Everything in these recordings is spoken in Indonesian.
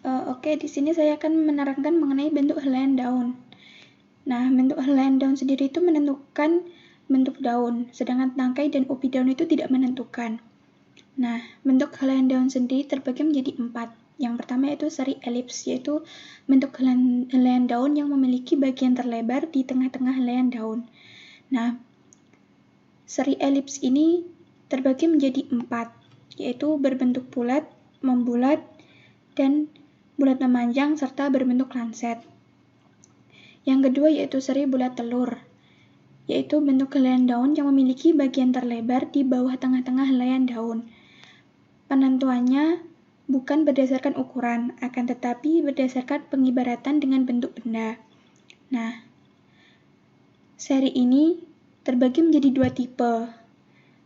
Oke, di sini saya akan menerangkan mengenai bentuk helaian daun. Nah, bentuk helaian daun sendiri itu menentukan bentuk daun, sedangkan tangkai dan ubi daun itu tidak menentukan. Nah, bentuk helaian daun sendiri terbagi menjadi 4. Yang pertama yaitu seri elips, yaitu bentuk helaian daun yang memiliki bagian terlebar di tengah-tengah helaian daun. Nah, seri elips ini terbagi menjadi 4, yaitu berbentuk bulat, membulat, dan bulat memanjang, serta berbentuk lancet. Yang kedua yaitu seri bulat telur, yaitu bentuk helaian daun yang memiliki bagian terlebar di bawah tengah-tengah helaian daun. Penentuannya bukan berdasarkan ukuran, akan tetapi berdasarkan pengibaratan dengan bentuk benda. Nah, seri ini terbagi menjadi 2 tipe.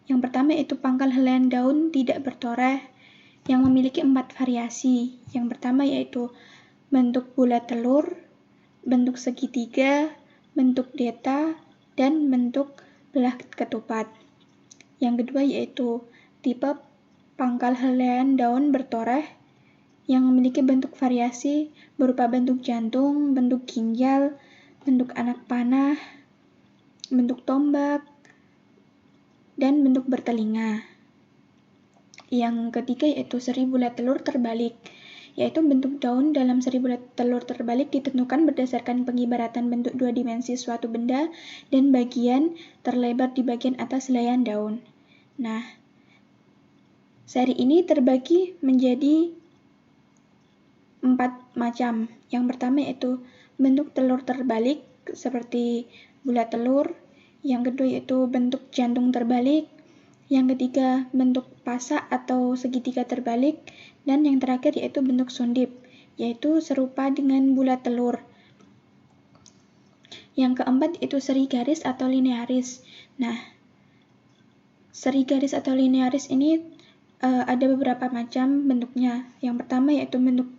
Yang pertama yaitu pangkal helaian daun tidak bertoreh yang memiliki 4 variasi. Yang pertama yaitu bentuk bulat telur, bentuk segitiga, bentuk deta, dan bentuk belah ketupat. Yang kedua yaitu tipe pangkal helaian daun bertoreh yang memiliki bentuk variasi berupa bentuk jantung, bentuk ginjal, bentuk anak panah, bentuk tombak, dan bentuk bertelinga. Yang ketiga yaitu seri bulat telur terbalik, yaitu bentuk daun dalam seri bulat telur terbalik ditentukan berdasarkan pengibaratan bentuk 2 dimensi suatu benda dan bagian terlebar di bagian atas helaian daun. Nah, seri ini terbagi menjadi 4 macam. Yang pertama yaitu bentuk telur terbalik seperti bulat telur, yang kedua yaitu bentuk jantung terbalik, yang ketiga bentuk pasak atau segitiga terbalik, dan yang terakhir yaitu bentuk sundip, yaitu serupa dengan bulat telur. Yang keempat yaitu seri garis atau linearis. Nah, seri garis atau linearis ini ada beberapa macam bentuknya. Yang pertama yaitu bentuk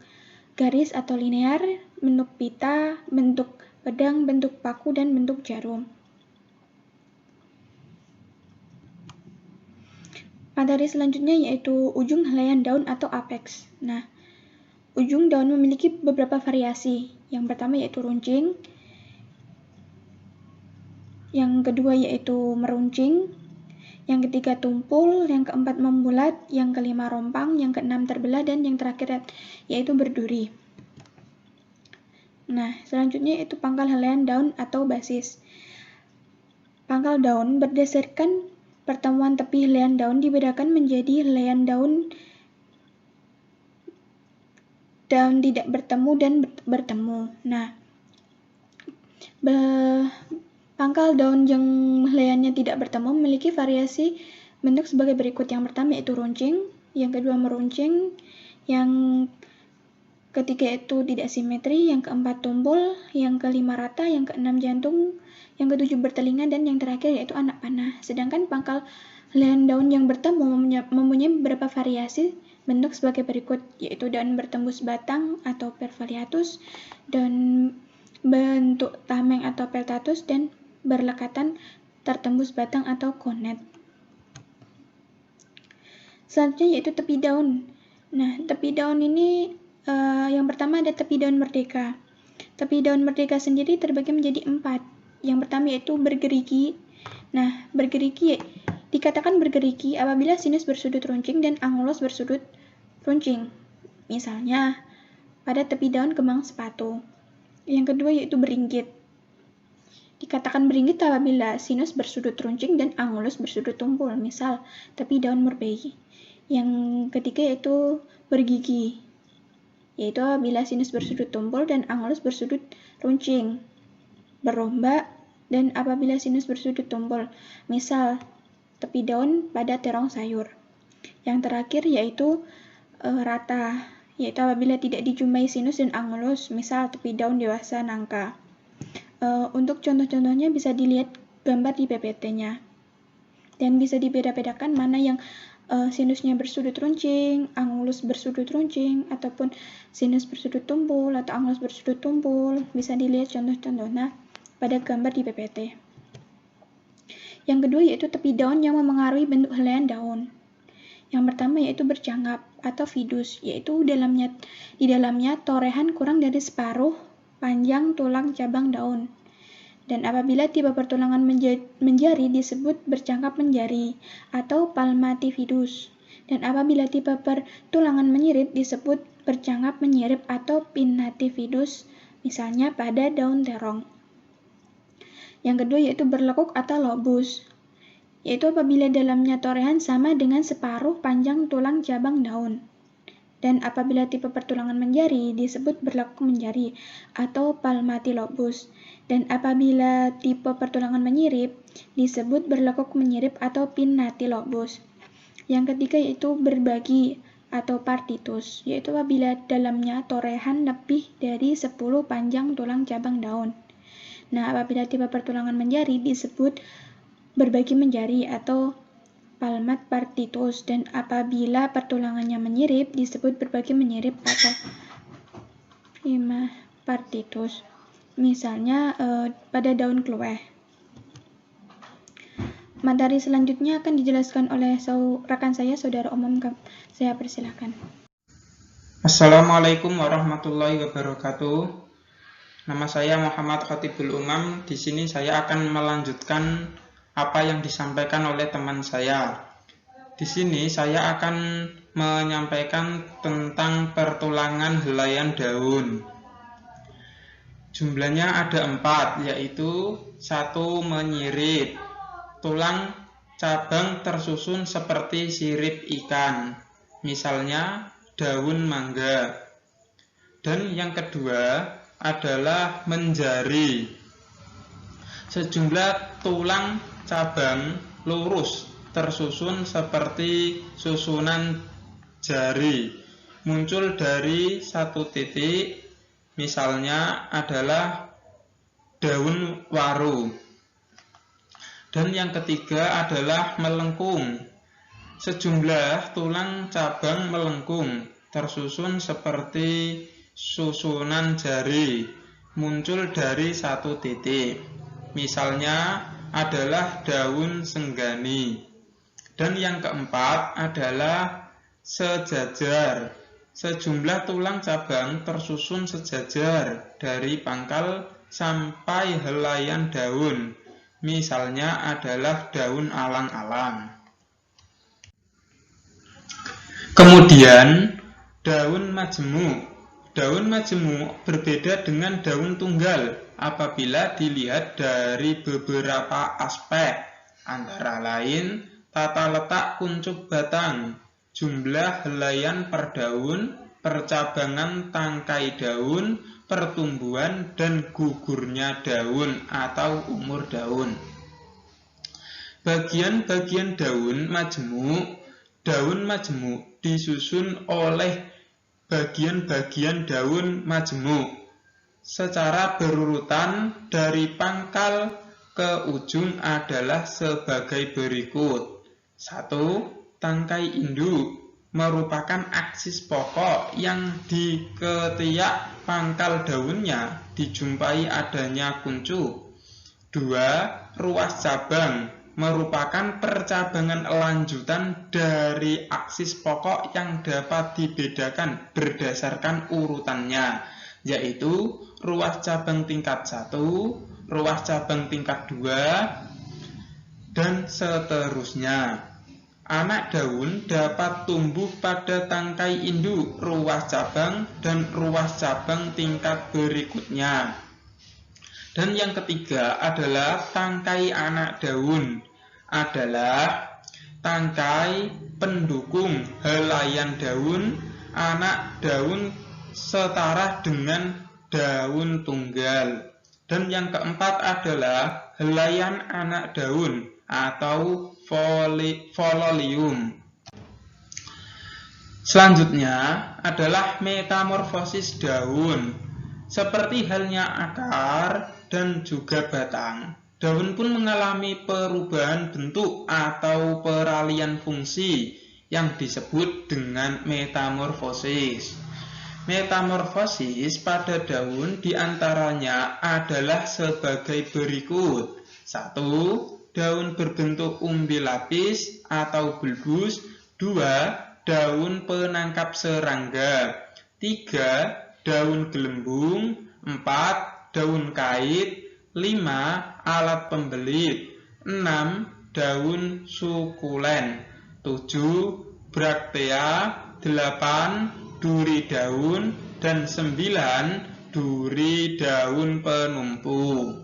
garis atau linear, bentuk pita, bentuk pedang, bentuk paku, dan bentuk jarum. Materi selanjutnya yaitu ujung helaian daun atau apex. Nah, ujung daun memiliki beberapa variasi. Yang pertama yaitu runcing, yang kedua yaitu meruncing, yang ketiga tumpul, yang keempat membulat, yang kelima rompang, yang keenam terbelah, dan yang terakhir yaitu berduri. Nah, selanjutnya yaitu pangkal helaian daun atau basis. Pangkal daun berdasarkan pertemuan tepi helaian daun dibedakan menjadi helaian daun tidak bertemu dan bertemu. Nah, pangkal daun yang helaiannya tidak bertemu memiliki variasi bentuk sebagai berikut. Yang pertama yaitu runcing, yang kedua meruncing, yang ketiga itu tidak simetri, yang keempat tumpul, yang kelima rata, yang keenam jantung, yang ketujuh bertelinga, dan yang terakhir yaitu anak panah. Sedangkan pangkal helaian daun yang bertemu mempunyai beberapa variasi bentuk sebagai berikut, yaitu daun bertembus batang atau perfoliatus, daun bentuk tameng atau peltatus, dan berlekatan tertembus batang atau konet. Selanjutnya yaitu tepi daun. Nah, tepi daun ini yang pertama ada tepi daun merdeka. Tepi daun merdeka sendiri terbagi menjadi 4. Yang pertama yaitu bergerigi. Nah, bergerigi dikatakan bergerigi apabila sinus bersudut runcing dan angulus bersudut runcing. Misalnya, pada tepi daun kembang sepatu. Yang kedua yaitu beringgit. Dikatakan beringgit apabila sinus bersudut runcing dan angulus bersudut tumpul. Misal, tepi daun murbei. Yang ketiga yaitu bergigi, yaitu apabila sinus bersudut tumpul dan angulus bersudut runcing. Berombak dan apabila sinus bersudut tumpul. Misal, tepi daun pada terong sayur. Yang terakhir yaitu rata, yaitu apabila tidak dijumpai sinus dan angulus. Misal, tepi daun dewasa nangka. Untuk contoh-contohnya bisa dilihat gambar di PPT-nya. Dan bisa dibeda-bedakan mana yang sinusnya bersudut runcing, angulus bersudut runcing, ataupun sinus bersudut tumpul atau angulus bersudut tumpul. Bisa dilihat contoh-contohnya pada gambar di PPT. Yang kedua yaitu tepi daun yang memengaruhi bentuk helaian daun. Yang pertama yaitu bercangkap atau vidus, yaitu di dalamnya torehan kurang dari separuh panjang tulang cabang daun. Dan apabila tipe pertulangan menjari disebut bercangkap menjari atau palmatifidus. Dan apabila tipe pertulangan menyirip disebut bercangkap menyirip atau pinnatifidus, misalnya pada daun terong. Yang kedua yaitu berlekuk atau lobus, yaitu apabila dalamnya torehan sama dengan separuh panjang tulang cabang daun. Dan apabila tipe pertulangan menjari disebut berlekuk menjari atau palmatilobus. Dan apabila tipe pertulangan menyirip disebut berlekuk menyirip atau pinnatilobus. Yang ketiga yaitu berbagi atau partitus, yaitu apabila dalamnya torehan lebih dari 10 panjang tulang cabang daun. Nah, apabila tipe pertulangan menjari disebut berbagi menjari atau palmat partitus, dan apabila pertulangannya menyirip disebut berbagi menyirip atau prima partitus. Misalnya pada daun kluweh. Materi selanjutnya akan dijelaskan oleh rekan saya, Saudara Umum. Saya persilakan. Assalamualaikum warahmatullahi wabarakatuh. Nama saya Muhammad Khatibul Umam. Di sini saya akan melanjutkan apa yang disampaikan oleh teman saya. Di sini saya akan menyampaikan tentang pertulangan helaian daun. Jumlahnya ada 4, yaitu 1. Menyirip. Tulang cabang tersusun seperti sirip ikan, misalnya daun mangga. Dan yang kedua adalah menjari. Sejumlah tulang cabang lurus tersusun seperti susunan jari, muncul dari satu titik, misalnya adalah daun waru. Dan yang ketiga adalah melengkung. Sejumlah tulang cabang melengkung tersusun seperti susunan jari, muncul dari satu titik, misalnya adalah daun senggani. Dan yang keempat adalah sejajar. Sejumlah tulang cabang tersusun sejajar dari pangkal sampai helaian daun, misalnya adalah daun alang-alang. Kemudian daun majemuk. Daun majemuk berbeda dengan daun tunggal apabila dilihat dari beberapa aspek, antara lain tata letak kuncup batang, jumlah helaian per daun, percabangan tangkai daun, pertumbuhan dan gugurnya daun atau umur daun. Bagian-bagian daun majemuk disusun oleh bagian-bagian daun majemuk secara berurutan dari pangkal ke ujung adalah sebagai berikut. 1. Tangkai induk merupakan aksis pokok yang di ketiak pangkal daunnya dijumpai adanya kuncup. 2. Ruas cabang merupakan percabangan lanjutan dari aksis pokok yang dapat dibedakan berdasarkan urutannya, yaitu ruas cabang tingkat 1, ruas cabang tingkat 2, dan seterusnya. Anak daun dapat tumbuh pada tangkai induk, ruas cabang, dan ruas cabang tingkat berikutnya. Dan yang ketiga adalah tangkai anak daun, adalah tangkai pendukung helaian daun, anak daun setara dengan daun tunggal. Dan yang keempat adalah helaian anak daun atau fololium. Selanjutnya adalah metamorfosis daun. Seperti halnya akar dan juga batang, daun pun mengalami perubahan bentuk atau peralihan fungsi yang disebut dengan metamorfosis. Metamorfosis pada daun diantaranya adalah sebagai berikut. 1. Daun berbentuk umbi lapis atau bulbus 2. Daun penangkap serangga. 3. Daun gelembung. 4. Daun kait. 5. Alat pembelit. 6. Daun sukulen. 7. Braktea. 8. Duri daun. Dan 9. Duri daun penumpu.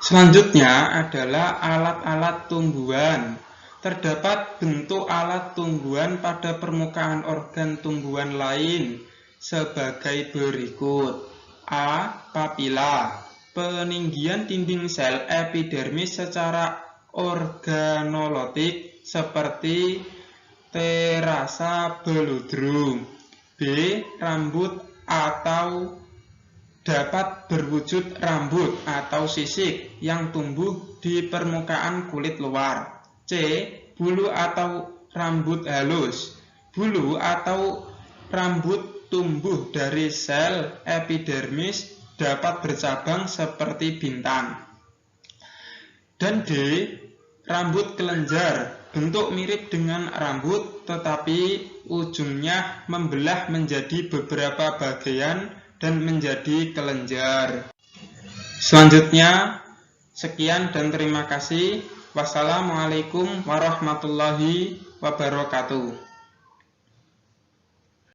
Selanjutnya adalah alat-alat tumbuhan. Terdapat bentuk alat tumbuhan pada permukaan organ tumbuhan lain sebagai berikut. A. Papila. Peninggian dinding sel epidermis secara organolotik seperti terasa velodrum. B. Rambut atau dapat berwujud rambut atau sisik yang tumbuh di permukaan kulit luar. C. Bulu atau rambut halus. Bulu atau rambut tumbuh dari sel epidermis dapat bercabang seperti bintang. Dan D. Rambut kelenjar. Bentuk mirip dengan rambut tetapi ujungnya membelah menjadi beberapa bagian dan menjadi kelenjar. Selanjutnya, sekian dan terima kasih. Wassalamualaikum warahmatullahi wabarakatuh.